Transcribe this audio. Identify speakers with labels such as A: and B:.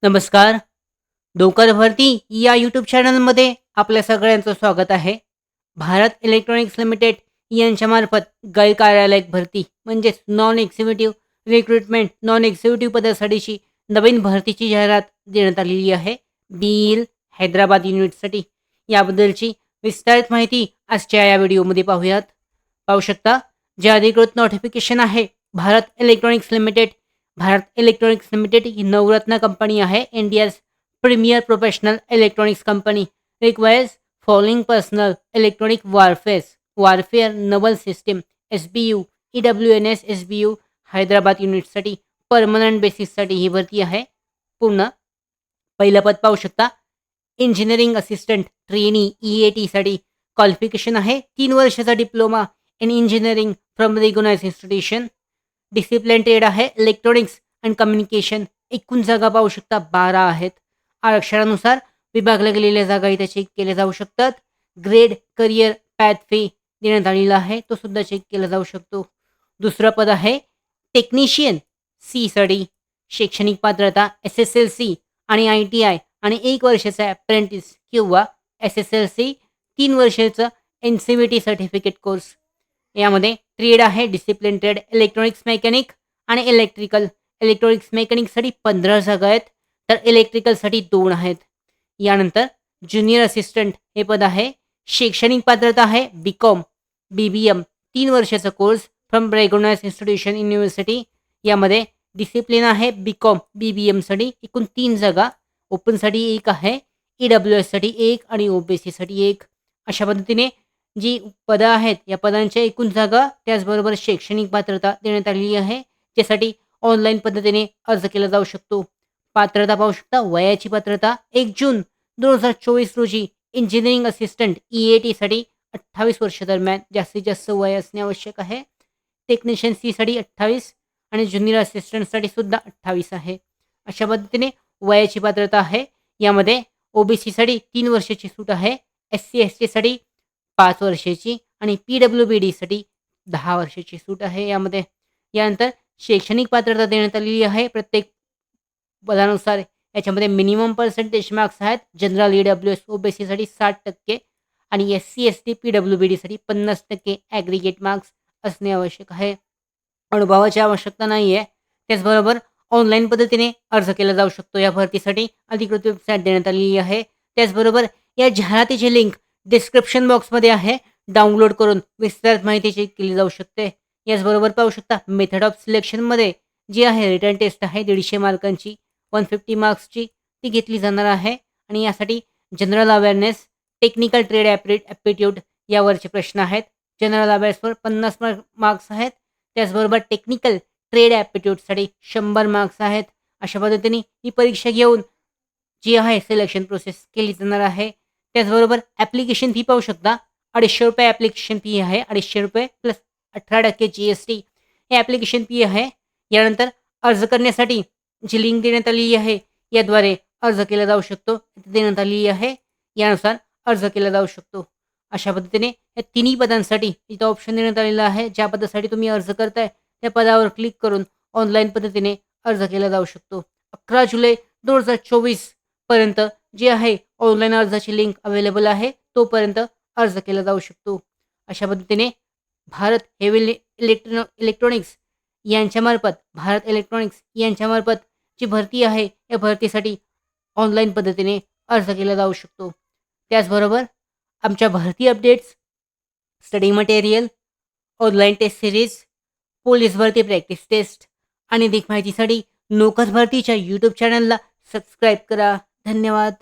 A: नमस्कार. डोकर भरती या यूट्यूब चॅनलमध्ये आपल्या सगळ्यांचं स्वागत आहे. भारत इलेक्ट्रॉनिक्स लिमिटेड यांच्यामार्फत गैर कार्यालयीन भरती म्हणजेच non executive recruitment non executive पदासाठीची नवीन भरतीची जाहिरात देण्यात आलेली आहे. बीईल हैदराबाद युनिटसाठी याबद्दलची विस्तारित माहिती आजच्या या व्हिडिओमध्ये पाहूयात. पाहू शकता जे अधिकृत नोटिफिकेशन आहे Bharat Electronics Limited. Bharat Electronics Limited ही नवरत्न कंपनी आहे. India's premier professional electronics company requires following personnel electronic warfare naval system SBU EWNS SBU Hyderabad युनिटसाठी परमनंट बेसिससाठी ही भरती आहे. पूर्ण पहिलं पद पाहू शकता इंजिनिअरिंग असिस्टंट ट्रेनी EATसाठी क्वालिफिकेशन आहे 3 वर्षाचा diploma in engineering from recognised institution. Discipline trade आहे इलेक्ट्रॉनिक्स अँड कम्युनिकेशन. एकूण जागा पाहू शकता 12 आहेत. आरक्षणानुसार विभागल्या गेलेल्या जागा इथे चेक केल्या जाऊ शकतात. ग्रेड करिअर पॅथ फी देण्यात आलेला आहे, तो सुद्धा चेक केला जाऊ शकतो. दुसरं पद आहे टेक्निशियन सीसाठी शैक्षणिक पात्रता SSLC आणि ITI आणि 1 वर्षाचा अप्रेंटिस किंवा SSLC 3 वर्षाचं NCVT सर्टिफिकेट कोर्स. यामध्ये ट्रेड आहे डिसिप्लिन ट्रेड इलेक्ट्रॉनिक्स मेकॅनिक आणि इलेक्ट्रॉनिक्स मेकॅनिकसाठी 15 जागा आहेत, तर इलेक्ट्रिकलसाठी 2 आहेत. यानंतर ज्युनियर असिस्टंट हे पद आहे. शैक्षणिक पात्रता आहे BCom BBM 3 वर्षाचा कोर्स फ्रॉम रेकॉग्नाइज्ड इन्स्टिट्यूशन युनिव्हर्सिटी. यामध्ये डिसिप्लिन आहे BCom BBMसाठी एकूण 3 जागा. ओपनसाठी 1 आहे, EWSसाठी 1 आणि OBCसाठी 1. अशा पद्धतीने जी पदं आहेत या पदांच्या एकूण जागा त्याचबरोबर शैक्षणिक पात्रता देण्यात आलेली आहे, ज्यासाठी ऑनलाईन पद्धतीने अर्ज केला जाऊ शकतो. पात्रता पाहू शकता वयाची पात्रता 1 जून 2024 रोजी इंजिनिअरिंग असिस्टंट EATसाठी 28 वर्ष दरम्यान जास्तीत जास्त वय असणे आवश्यक आहे. टेक्निशियन सीसाठी 28 आणि ज्युनियर असिस्टंटसाठी सुद्धा 28 आहे. अशा पद्धतीने वयाची पात्रता आहे. यामध्ये OBCसाठी 3 वर्षाची सूट आहे, SC/STसाठी 5 वर्षाची आणि PWBDसाठी 10 वर्षाची सूट आहे यामध्ये. यानंतर शैक्षणिक पात्रता देण्यात आलेली आहे प्रत्येक पदानुसार. याच्यामध्ये मिनिमम पर्सेंटेज मार्क्स आहेत. जनरल EWS OBCसाठी 60% आणि SC/ST PWBDसाठी 50% ॲग्रिगेट मार्क्स असणे आवश्यक आहे. अनुभवाची आवश्यकता नाही आहे. त्याचबरोबर ऑनलाईन पद्धतीने अर्ज केला जाऊ शकतो. या भरतीसाठी अधिकृत वेबसाईट देण्यात आलेली आहे. त्याचबरोबर या जाहिरातीची लिंक डिस्क्रिप्शन बॉक्समध्ये आहे. डाउनलोड करून विस्तारित माहिती चेक केली जाऊ शकते. याचबरोबर पाहू शकता मेथड ऑफ सिलेक्शनमध्ये जी आहे रिटन टेस्ट आहे 150 मार्कांची 150 मार्क्सची ती घेतली जाणार आहे. आणि यासाठी general awareness technical trade aptitude यावरचे प्रश्न आहेत. जनरल अवेअरनेसवर 50 मार्क्स आहेत. त्याचबरोबर टेक्निकल ट्रेड ॲप्टिट्यूडसाठी 100 मार्क्स आहेत. अशा पद्धतीने ही परीक्षा घेऊन जी आहे सिलेक्शन प्रोसेस केली जाणार आहे. त्याचबरोबर ॲप्लिकेशन फी पाहू शकता ₹250 ॲप्लिकेशन फी आहे. ₹250 प्लस 18% GST हे ॲप्लिकेशन फी आहे. यानंतर अर्ज करण्यासाठी जी लिंक देण्यात आलेली आहे याद्वारे अर्ज केला जाऊ शकतो. देण्यात आलेली आहे यानुसार अर्ज केला जाऊ शकतो. अशा पद्धतीने या तिन्ही पदांसाठी इथं ऑप्शन देण्यात आलेला आहे. ज्या पदासाठी तुम्ही अर्ज करताय त्या पदावर क्लिक करून ऑनलाईन पद्धतीने अर्ज केला जाऊ शकतो. 11 जुलै 2024 पर्यंत जी आहे ऑनलाईन अर्जाची लिंक अवेलेबल आहे. तोपर्यंत अर्ज केला जाऊ शकतो. अशा पद्धतीने भारत हेवी इलेक्ट्रॉनिक्स यांच्यामार्फत जी भरती आहे या भरतीसाठी ऑनलाईन पद्धतीने अर्ज केला जाऊ शकतो. त्याचबरोबर आमच्या भरती updates, study material, online test series, police भरती प्रॅक्टिस टेस्ट आणि अधिक माहितीसाठी नोकर भरतीच्या यूट्यूब चॅनलला सबस्क्राईब करा. धन्यवाद.